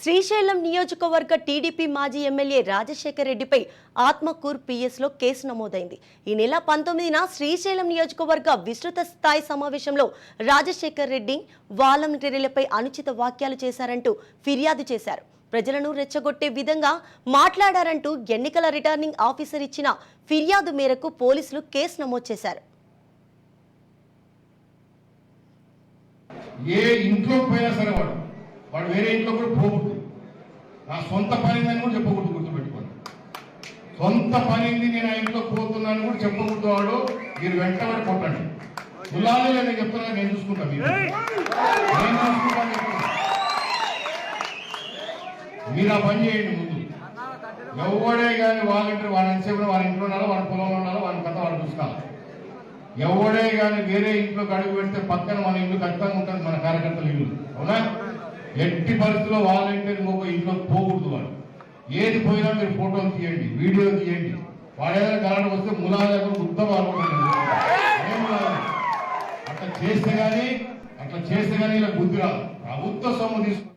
శ్రీశైలం నియోజకవర్గ టీడీపీ మాజీ ఎమ్మెల్యే రాజశేఖర్ రెడ్డిపై ఆత్మకూర్ పిఎస్లో కేసు నమోదైంది. ఈ నెల 19న శ్రీశైలం నియోజకవర్గ విస్తృత స్థాయి సమావేశంలో రాజశేఖర్ రెడ్డి వాలంటీర్లపై అనుచిత వ్యాఖ్యలు చేశారంటూ ఫిర్యాదు చేశారు. ప్రజలను రెచ్చగొట్టే విధంగా మాట్లాడారంటూ ఎన్నికల రిటర్నింగ్ ఆఫీసర్ ఇచ్చిన ఫిర్యాదు మేరకు పోలీసులు కేసు నమోదు చేశారు. ఏ ఇంట్లో పోయినా సరే వాడు వేరే ఇంట్లో కూడా పోకూడదు. నా సొంత పనిందని కూడా చెప్పకూడదు, గుర్తుపెట్టుకోండి. సొంత పనింది నేను ఆ ఇంట్లో పోతున్నాను కూడా చెప్పకూడదు. వాడు మీరు వెంటబడి కొట్టండి. కులాలే నేను చెప్తున్నా, నేను చూసుకుంటా. మీరు ఆ పని చేయండి. ముందు ఎవడే కానీ వాలంటీర్ వాడి ఎంతసేపు వాడి ఇంట్లో ఉండాలో, వాడి పొలంలో ఉండాలో, వాడి కథ వాడు చూసుకోవాలి. ఎవడే కానీ వేరే ఇంట్లోకి అడుగు పెడితే పక్కన మన ఇల్లు ఖచ్చితంగా ఉంటుంది, మన కార్యకర్తల ఇల్లు. అవునా? ఎట్టి పరిస్థితుల్లో వాలంటీర్ ఇంకొక ఇంట్లోకి పోకూడదు. వాడు ఏది పోయినా మీరు ఫోటోలు తీయండి, వీడియో తీయండి. వాడేదైనా గలాట వస్తే ములాగా ఉత్తమ అట్లా చేస్తే కానీ ఇలా బుద్ధి రాదు. ప్రభుత్వ సొమ్ము తీసుకు